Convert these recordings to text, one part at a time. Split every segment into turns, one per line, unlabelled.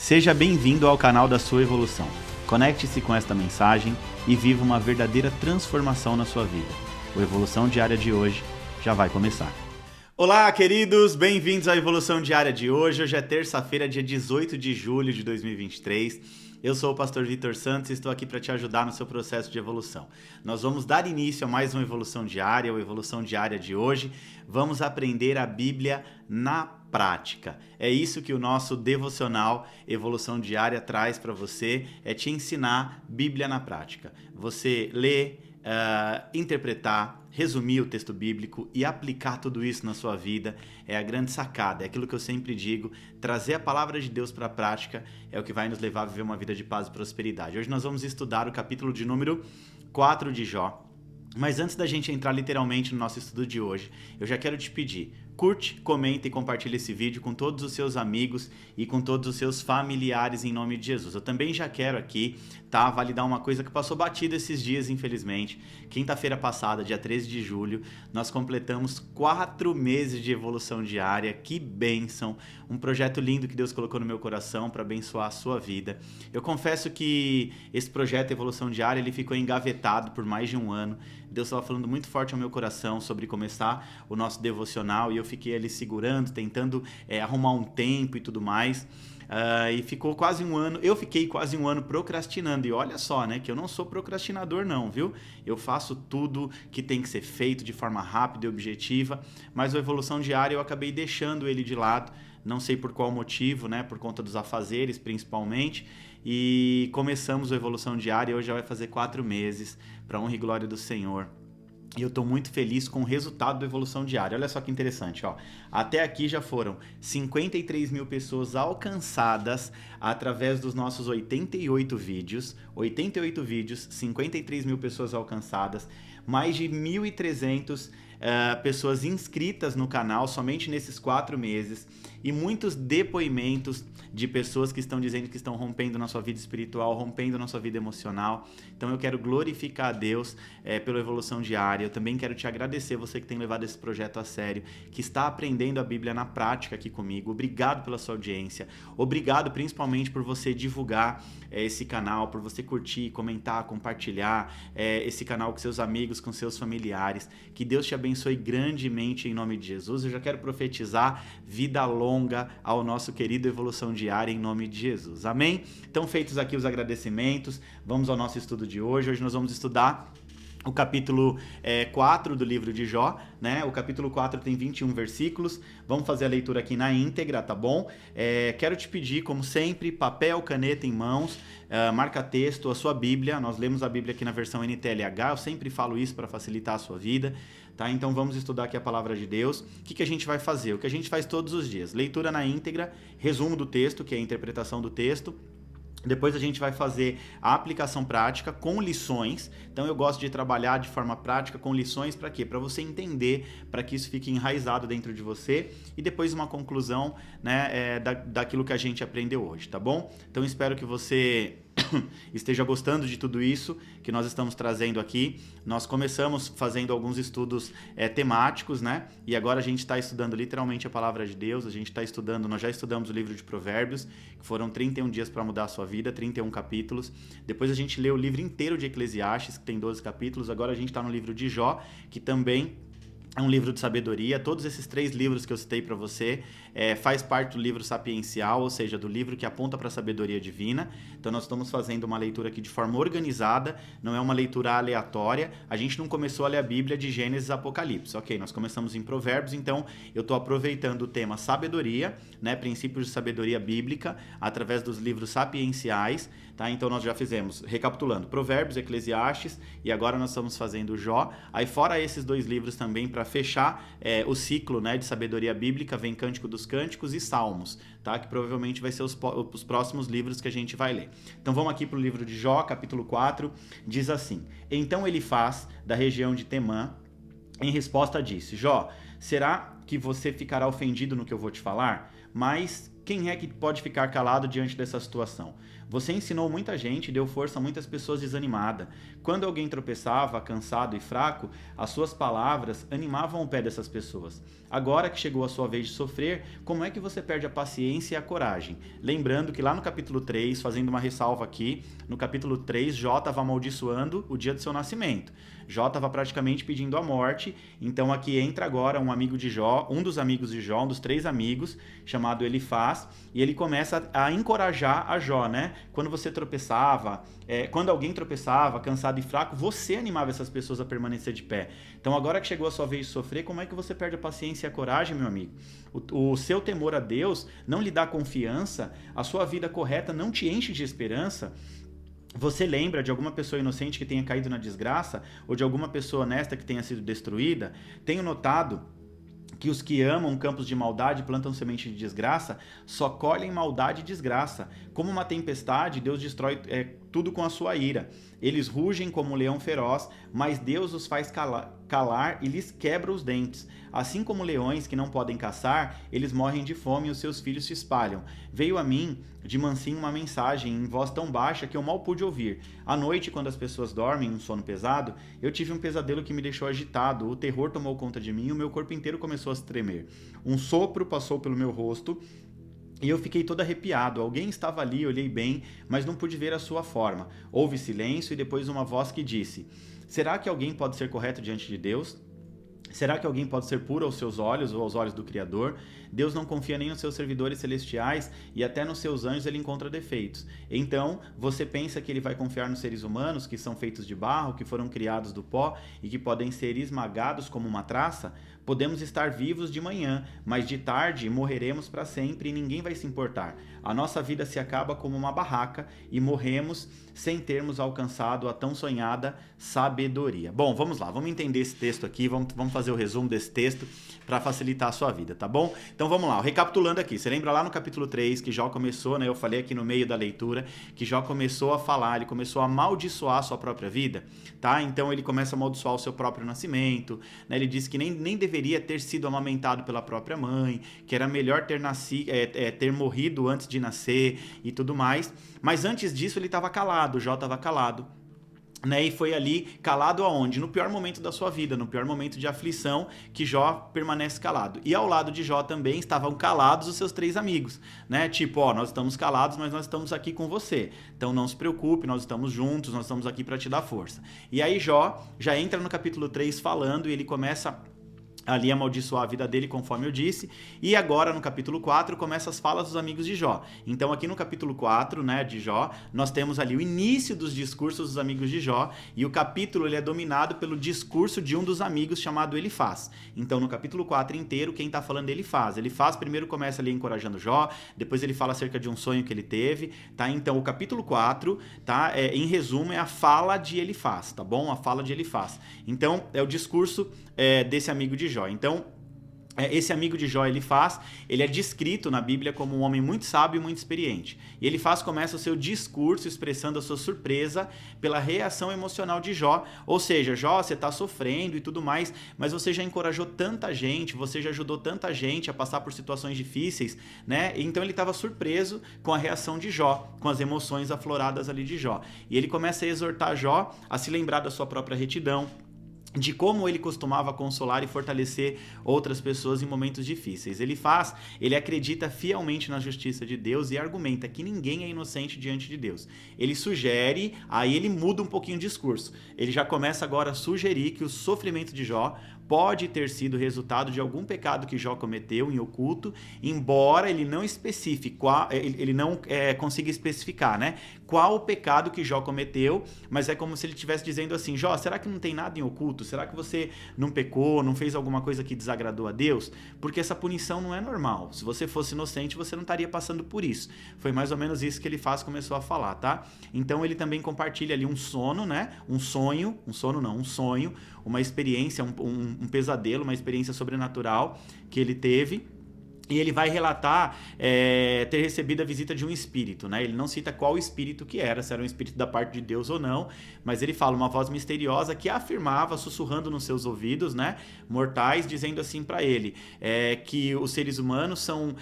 Seja bem-vindo ao canal da sua evolução. Conecte-se com esta mensagem e viva uma verdadeira transformação na sua vida. O Evolução Diária de hoje já vai começar. Olá, queridos! Bem-vindos à Evolução Diária de hoje. Hoje é terça-feira, dia 18 de julho de 2023. Eu sou o pastor Vitor Santos e estou aqui para te ajudar no seu processo de evolução. Nós vamos dar início a mais uma Evolução Diária, a Evolução Diária de hoje. Vamos aprender a Bíblia na prática. É isso que o nosso devocional Evolução Diária traz para você, é te ensinar Bíblia na prática. Você lê, interpretar, resumir o texto bíblico e aplicar tudo isso na sua vida é a grande sacada, é aquilo que eu sempre digo, trazer a palavra de Deus para a prática é o que vai nos levar a viver uma vida de paz e prosperidade. Hoje nós vamos estudar o capítulo de número 4 de Jó, mas antes da gente entrar literalmente no nosso estudo de hoje, eu já quero te pedir, curte, comenta e compartilha esse vídeo com todos os seus amigos e com todos os seus familiares em nome de Jesus. Eu também já quero aqui, validar uma coisa que passou batida esses dias, infelizmente. Quinta-feira passada, dia 13 de julho, nós completamos 4 meses de evolução diária. Que bênção! Um projeto lindo que Deus colocou no meu coração para abençoar a sua vida. Eu confesso que esse projeto Evolução Diária, ele ficou engavetado por mais de um ano. Deus estava falando muito forte ao meu coração sobre começar o nosso devocional e eu fiquei ali segurando, tentando arrumar um tempo e tudo mais. E ficou quase um ano, eu fiquei quase um ano procrastinando. E olha só, né, que eu não sou procrastinador não, viu? Eu faço tudo que tem que ser feito de forma rápida e objetiva, mas a Evolução Diária eu acabei deixando ele de lado. Não sei por qual motivo, né? Por conta dos afazeres, principalmente. E começamos a Evolução Diária e hoje já vai fazer 4 meses, para honra e glória do Senhor. E eu estou muito feliz com o resultado da Evolução Diária. Olha só que interessante, ó. Até aqui já foram 53 mil pessoas alcançadas através dos nossos 88 vídeos. 88 vídeos, 53 mil pessoas alcançadas, mais de 1.300 pessoas inscritas no canal somente nesses 4 meses e muitos depoimentos de pessoas que estão dizendo que estão rompendo na sua vida espiritual, rompendo na sua vida emocional. Então eu quero glorificar a Deus pela Evolução Diária. Eu também quero te agradecer, você que tem levado esse projeto a sério, que está aprendendo a Bíblia na prática aqui comigo. Obrigado pela sua audiência. Obrigado principalmente por você divulgar esse canal, por você curtir, comentar, compartilhar esse canal com seus amigos, com seus familiares. Que Deus te abençoe grandemente em nome de Jesus. Eu já quero profetizar vida longa ao nosso querido Evolução Diária em nome de Jesus. Amém? Então, feitos aqui os agradecimentos, vamos ao nosso estudo de hoje. Hoje nós vamos estudar o capítulo 4 do livro de Jó, né? O capítulo 4 tem 21 versículos. Vamos fazer a leitura aqui na íntegra, tá bom? Quero te pedir, como sempre, papel, caneta em mãos, marca-texto, a sua Bíblia. Nós lemos a Bíblia aqui na versão NTLH, eu sempre falo isso para facilitar a sua vida, tá? Então vamos estudar aqui a palavra de Deus. O que a gente vai fazer? O que a gente faz todos os dias. Leitura na íntegra, resumo do texto, que é a interpretação do texto. Depois a gente vai fazer a aplicação prática com lições. Então eu gosto de trabalhar de forma prática com lições para quê? Para você entender, para que isso fique enraizado dentro de você e depois uma conclusão, né, daquilo que a gente aprendeu hoje, tá bom? Então espero que você esteja gostando de tudo isso que nós estamos trazendo aqui. Nós começamos fazendo alguns estudos temáticos, né? E agora a gente está estudando literalmente a palavra de Deus. A gente está estudando, nós já estudamos o livro de Provérbios, que foram 31 dias para mudar a sua vida, 31 capítulos. Depois a gente leu o livro inteiro de Eclesiastes, que tem 12 capítulos. Agora a gente está no livro de Jó, que também é um livro de sabedoria. Todos esses 3 livros que eu citei para você faz parte do livro sapiencial, ou seja, do livro que aponta para a sabedoria divina. Então nós estamos fazendo uma leitura aqui de forma organizada, não é uma leitura aleatória. A gente não começou a ler a Bíblia de Gênesis a Apocalipse, ok? Nós começamos em Provérbios, então eu estou aproveitando o tema sabedoria, né, princípios de sabedoria bíblica, através dos livros sapienciais, tá? Então nós já fizemos, recapitulando, Provérbios, Eclesiastes, e agora nós estamos fazendo Jó. Aí fora esses 2 livros também, para fechar o ciclo, né, de sabedoria bíblica, vem Cântico dos Cânticos e Salmos, tá? Que provavelmente vai ser os próximos livros que a gente vai ler. Então vamos aqui para o livro de Jó, capítulo 4, diz assim: Então Elifaz, da região de Temã, em resposta disse: Jó, será que você ficará ofendido no que eu vou te falar? Mas Quem é que pode ficar calado diante dessa situação? Você ensinou muita gente, deu força a muitas pessoas desanimadas. Quando alguém tropeçava, cansado e fraco, as suas palavras animavam o pé dessas pessoas. Agora que chegou a sua vez de sofrer, como é que você perde a paciência e a coragem? Lembrando que lá no capítulo 3, fazendo uma ressalva aqui, no capítulo 3, Jó estava amaldiçoando o dia do seu nascimento. Jó estava praticamente pedindo a morte, então aqui entra agora um amigo de Jó, um dos amigos de Jó, um dos 3 amigos, chamado Elifaz, e ele começa a encorajar a Jó, né? Quando você tropeçava, quando alguém tropeçava, cansado e fraco, você animava essas pessoas a permanecer de pé. Então agora que chegou a sua vez de sofrer, como é que você perde a paciência e a coragem, meu amigo? O seu temor a Deus não lhe dá confiança, a sua vida correta não te enche de esperança. Você lembra de alguma pessoa inocente que tenha caído na desgraça? Ou de alguma pessoa honesta que tenha sido destruída? Tenho notado que os que amam campos de maldade e plantam semente de desgraça só colhem maldade e desgraça. Como uma tempestade, Deus destrói tudo com a sua ira. Eles rugem como um leão feroz, mas Deus os faz calar e lhes quebra os dentes. Assim como leões que não podem caçar, eles morrem de fome e os seus filhos se espalham. Veio a mim de mansinho uma mensagem em voz tão baixa que eu mal pude ouvir. À noite, quando as pessoas dormem, um sono pesado, eu tive um pesadelo que me deixou agitado. O terror tomou conta de mim e o meu corpo inteiro começou a se tremer. Um sopro passou pelo meu rosto e eu fiquei todo arrepiado. Alguém estava ali, olhei bem, mas não pude ver a sua forma. Houve silêncio e depois uma voz que disse: será que alguém pode ser correto diante de Deus? Será que alguém pode ser puro aos seus olhos ou aos olhos do Criador? Deus não confia nem nos seus servidores celestiais e até nos seus anjos ele encontra defeitos. Então, você pensa que ele vai confiar nos seres humanos que são feitos de barro, que foram criados do pó e que podem ser esmagados como uma traça? Podemos estar vivos de manhã, mas de tarde morreremos para sempre e ninguém vai se importar. A nossa vida se acaba como uma barraca e morremos sem termos alcançado a tão sonhada sabedoria. Bom, vamos lá, vamos entender esse texto aqui, vamos fazer o resumo desse texto para facilitar a sua vida, tá bom? Então vamos lá, recapitulando aqui, você lembra lá no capítulo 3 que Jó começou, né? Eu falei aqui no meio da leitura que Jó começou a falar, ele começou a amaldiçoar a sua própria vida, tá? Então ele começa a amaldiçoar o seu próprio nascimento, né? Ele diz que nem deveria ter sido amamentado pela própria mãe, que era melhor ter morrido antes de nascer e tudo mais, mas antes disso ele estava calado, Jó estava calado. Né, e foi ali calado aonde? No pior momento da sua vida, no pior momento de aflição, que Jó permanece calado. E ao lado de Jó também estavam calados os seus 3 amigos, né? Tipo, ó, nós estamos calados, mas nós estamos aqui com você. Então não se preocupe, nós estamos juntos, nós estamos aqui para te dar força. E aí Jó já entra no capítulo 3 falando e ele começa ali amaldiçoar a vida dele, conforme eu disse, e agora no capítulo 4 começa as falas dos amigos de Jó. Então aqui no capítulo 4, né, de Jó, nós temos ali o início dos discursos dos amigos de Jó, e o capítulo ele é dominado pelo discurso de um dos amigos chamado Elifaz. Então no capítulo 4 inteiro, quem tá falando é Elifaz. Elifaz primeiro começa ali encorajando Jó, depois ele fala acerca de um sonho que ele teve, tá? Então o capítulo 4, tá, em resumo, é a fala de Elifaz, tá bom? A fala de Elifaz. Então é o discurso desse amigo de Jó. Então, esse amigo de Jó, Elifaz, ele é descrito na Bíblia como um homem muito sábio e muito experiente. E Elifaz começa o seu discurso expressando a sua surpresa pela reação emocional de Jó. Ou seja, Jó, você está sofrendo e tudo mais, mas você já encorajou tanta gente, você já ajudou tanta gente a passar por situações difíceis, né? Então ele estava surpreso com a reação de Jó, com as emoções afloradas ali de Jó. E ele começa a exortar Jó a se lembrar da sua própria retidão, de como ele costumava consolar e fortalecer outras pessoas em momentos difíceis. Ele acredita fielmente na justiça de Deus e argumenta que ninguém é inocente diante de Deus. Ele sugere, aí ele muda um pouquinho o discurso. Ele já começa agora a sugerir que o sofrimento de Jó pode ter sido resultado de algum pecado que Jó cometeu em oculto, embora ele não especifique, ele não consiga especificar, né? Qual o pecado que Jó cometeu, mas é como se ele estivesse dizendo assim: Jó, será que não tem nada em oculto? Será que você não pecou, não fez alguma coisa que desagradou a Deus? Porque essa punição não é normal. Se você fosse inocente, você não estaria passando por isso. Foi mais ou menos isso que ele começou a falar, tá? Então ele também compartilha ali um sono, né? Um sonho, uma experiência, um pesadelo, uma experiência sobrenatural que ele teve. E ele vai relatar ter recebido a visita de um espírito, né? Ele não cita qual espírito que era, se era um espírito da parte de Deus ou não, mas ele fala uma voz misteriosa que afirmava, sussurrando nos seus ouvidos, né, mortais, dizendo assim para ele, que os seres humanos são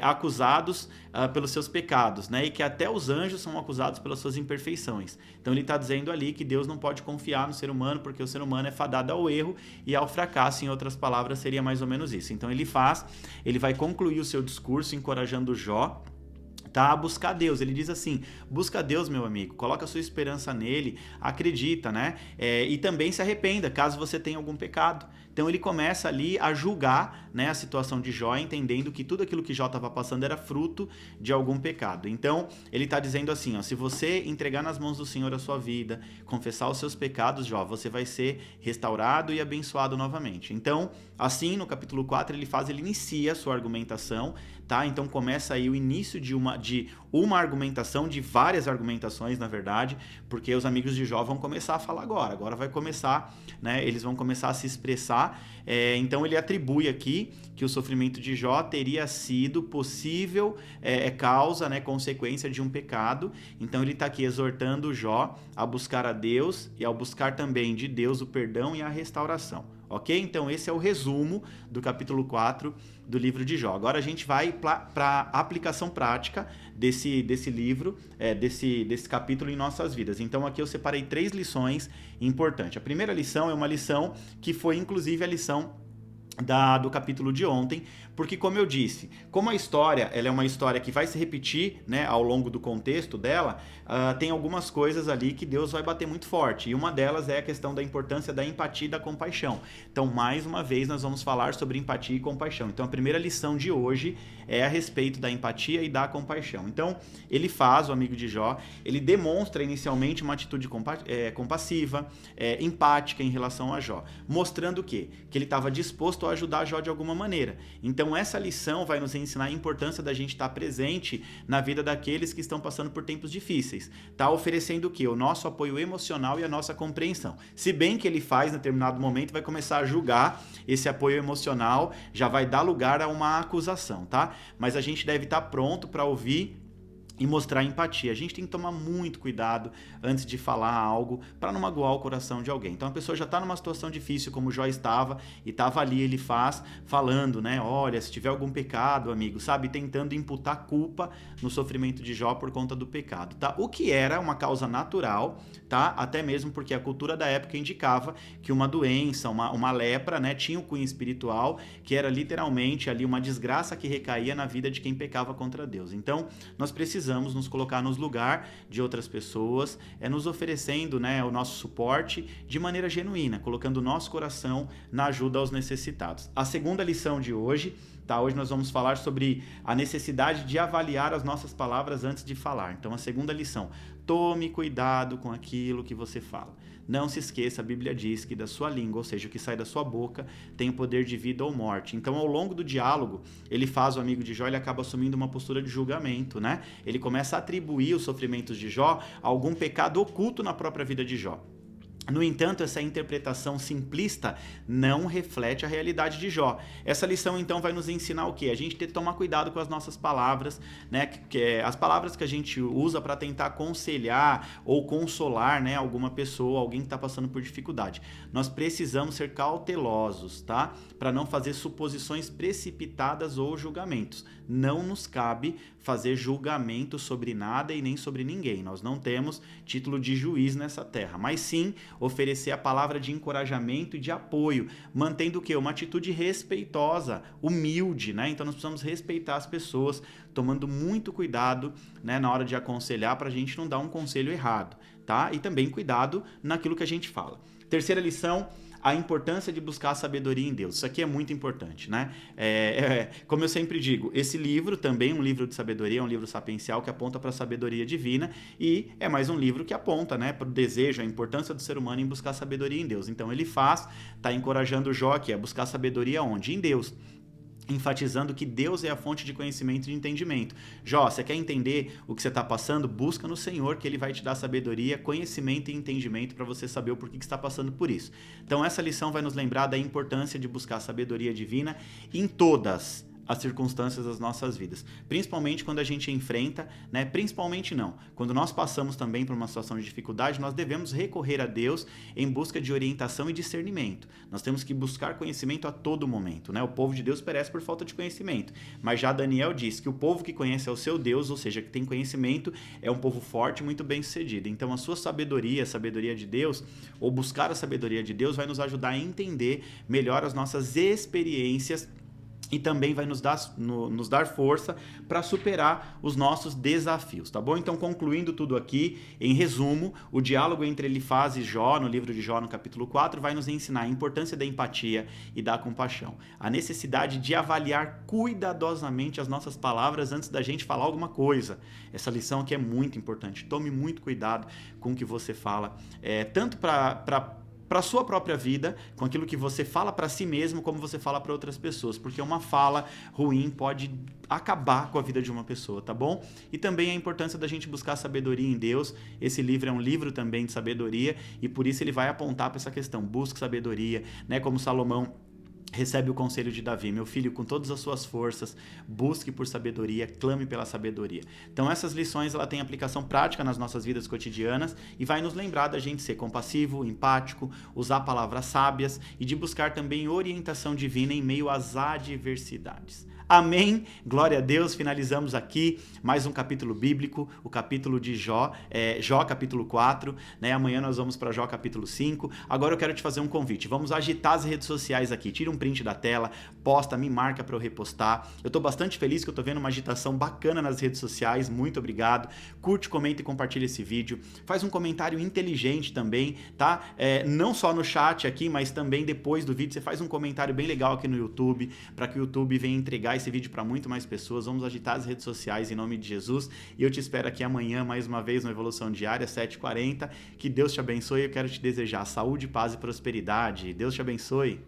acusados pelos seus pecados, né? E que até os anjos são acusados pelas suas imperfeições. Então ele está dizendo ali que Deus não pode confiar no ser humano, porque o ser humano é fadado ao erro e ao fracasso, em outras palavras, seria mais ou menos isso. Então ele vai concluir o seu discurso encorajando Jó, tá, a buscar Deus. Ele diz assim: busca Deus, meu amigo, coloca a sua esperança nele, acredita, né? E também se arrependa, caso você tenha algum pecado. Então ele começa ali a julgar, né, a situação de Jó, entendendo que tudo aquilo que Jó estava passando era fruto de algum pecado. Então ele está dizendo assim, ó, se você entregar nas mãos do Senhor a sua vida, confessar os seus pecados, Jó, você vai ser restaurado e abençoado novamente. Então, assim, no capítulo 4, ele inicia a sua argumentação, tá? Então começa aí o início de uma argumentação, de várias argumentações, na verdade, porque os amigos de Jó vão começar a falar agora vai começar, né, eles vão começar a se expressar. Então ele atribui aqui que o sofrimento de Jó teria sido possível causa, né, consequência de um pecado. Então ele está aqui exortando Jó a buscar a Deus e ao buscar também de Deus o perdão e a restauração. Ok? Então esse é o resumo do capítulo 4 do livro de Jó. Agora a gente vai para a aplicação prática desse livro, desse capítulo em nossas vidas. Então aqui eu separei 3 lições importantes. A primeira lição é uma lição que foi inclusive a lição do capítulo de ontem, porque como eu disse, como a história ela é uma história que vai se repetir, né, ao longo do contexto dela, tem algumas coisas ali que Deus vai bater muito forte, e uma delas é a questão da importância da empatia e da compaixão. Então, mais uma vez, nós vamos falar sobre empatia e compaixão. Então, a primeira lição de hoje é a respeito da empatia e da compaixão. Então, o amigo de Jó, ele demonstra inicialmente uma atitude compassiva, empática em relação a Jó, mostrando o quê? Que ele estava disposto a ajudar Jó de alguma maneira. Então essa lição vai nos ensinar a importância da gente estar presente na vida daqueles que estão passando por tempos difíceis, tá oferecendo o quê? O nosso apoio emocional e a nossa compreensão. Se bem que ele faz, em determinado momento, vai começar a julgar esse apoio emocional, já vai dar lugar a uma acusação, tá? Mas a gente deve estar pronto para ouvir e mostrar empatia. A gente tem que tomar muito cuidado antes de falar algo para não magoar o coração de alguém. Então a pessoa já está numa situação difícil, como Jó estava, e estava ali, ele falando, né, olha, se tiver algum pecado, amigo, sabe, tentando imputar culpa no sofrimento de Jó por conta do pecado, tá? O que era uma causa natural, tá? Até mesmo porque a cultura da época indicava que uma doença, uma lepra, né, tinha um cunho espiritual, que era literalmente ali uma desgraça que recaía na vida de quem pecava contra Deus. Então, nós precisamos nos colocar nos lugar de outras pessoas, nos oferecendo, né, o nosso suporte de maneira genuína, colocando o nosso coração na ajuda aos necessitados. A segunda lição de hoje, tá? Hoje nós vamos falar sobre a necessidade de avaliar as nossas palavras antes de falar. Então a segunda lição: tome cuidado com aquilo que você fala. Não se esqueça, a Bíblia diz que da sua língua, ou seja, o que sai da sua boca, tem o poder de vida ou morte. Então, ao longo do diálogo, o amigo de Jó, ele acaba assumindo uma postura de julgamento, né? Ele começa a atribuir os sofrimentos de Jó a algum pecado oculto na própria vida de Jó. No entanto, essa interpretação simplista não reflete a realidade de Jó. Essa lição, então, vai nos ensinar o quê? A gente tem que tomar cuidado com as nossas palavras, né? As palavras que a gente usa para tentar aconselhar ou consolar, né, alguma pessoa, alguém que está passando por dificuldade. Nós precisamos ser cautelosos, tá? Para não fazer suposições precipitadas ou julgamentos. Não nos cabe fazer julgamento sobre nada e nem sobre ninguém. Nós não temos título de juiz nessa terra, mas sim oferecer a palavra de encorajamento e de apoio, mantendo o quê? Uma atitude respeitosa, humilde, né? Então nós precisamos respeitar as pessoas, tomando muito cuidado, né, na hora de aconselhar, para a gente não dar um conselho errado, tá? E também cuidado naquilo que a gente fala. Terceira lição: a importância de buscar a sabedoria em Deus. Isso aqui é muito importante, né? Como eu sempre digo, esse livro também é um livro de sabedoria, é um livro sapiencial que aponta para a sabedoria divina, e é mais um livro que aponta, né, para o desejo, a importância do ser humano em buscar sabedoria em Deus. Então ele está encorajando Jó aqui a buscar sabedoria onde? Em Deus, enfatizando que Deus é a fonte de conhecimento e de entendimento. Jó, você quer entender o que você está passando? Busca no Senhor, que Ele vai te dar sabedoria, conhecimento e entendimento para você saber o porquê que está passando por isso. Então essa lição vai nos lembrar da importância de buscar sabedoria divina em todas as circunstâncias das nossas vidas, principalmente quando a gente enfrenta, né? Principalmente não, quando nós passamos também por uma situação de dificuldade, nós devemos recorrer a Deus em busca de orientação e discernimento. Nós temos que buscar conhecimento a todo momento, né? O povo de Deus perece por falta de conhecimento, mas já Daniel diz que o povo que conhece ao seu Deus, ou seja, que tem conhecimento, é um povo forte e muito bem sucedido. Então a sua sabedoria, a sabedoria de Deus, ou buscar a sabedoria de Deus, vai nos ajudar a entender melhor as nossas experiências e também vai nos dar força para superar os nossos desafios, tá bom? Então, concluindo tudo aqui, em resumo, o diálogo entre Elifaz e Jó, no livro de Jó, no capítulo 4, vai nos ensinar a importância da empatia e da compaixão, a necessidade de avaliar cuidadosamente as nossas palavras antes da gente falar alguma coisa. Essa lição aqui é muito importante. Tome muito cuidado com o que você fala, tanto para a sua própria vida, com aquilo que você fala para si mesmo, como você fala para outras pessoas, porque uma fala ruim pode acabar com a vida de uma pessoa, tá bom? E também a importância da gente buscar sabedoria em Deus. Esse livro é um livro também de sabedoria e por isso ele vai apontar para essa questão, busque sabedoria, né? Como Salomão recebe o conselho de Davi: meu filho, com todas as suas forças, busque por sabedoria, clame pela sabedoria. Então essas lições ela tem aplicação prática nas nossas vidas cotidianas e vai nos lembrar da gente ser compassivo, empático, usar palavras sábias e de buscar também orientação divina em meio às adversidades. Amém, glória a Deus, finalizamos aqui mais um capítulo bíblico, o capítulo de Jó, Jó capítulo 4, né? Amanhã nós vamos para Jó capítulo 5, agora eu quero te fazer um convite, vamos agitar as redes sociais aqui, tira um print da tela, posta, me marca para eu repostar, eu tô bastante feliz que eu tô vendo uma agitação bacana nas redes sociais, muito obrigado, curte, comenta e compartilha esse vídeo, faz um comentário inteligente também, tá? Não só no chat aqui, mas também depois do vídeo, você faz um comentário bem legal aqui no YouTube, para que o YouTube venha entregar esse vídeo para muito mais pessoas. Vamos agitar as redes sociais em nome de Jesus e eu te espero aqui amanhã mais uma vez no Evolução Diária 7h40. Que Deus te abençoe. Eu quero te desejar saúde, paz e prosperidade. Deus te abençoe.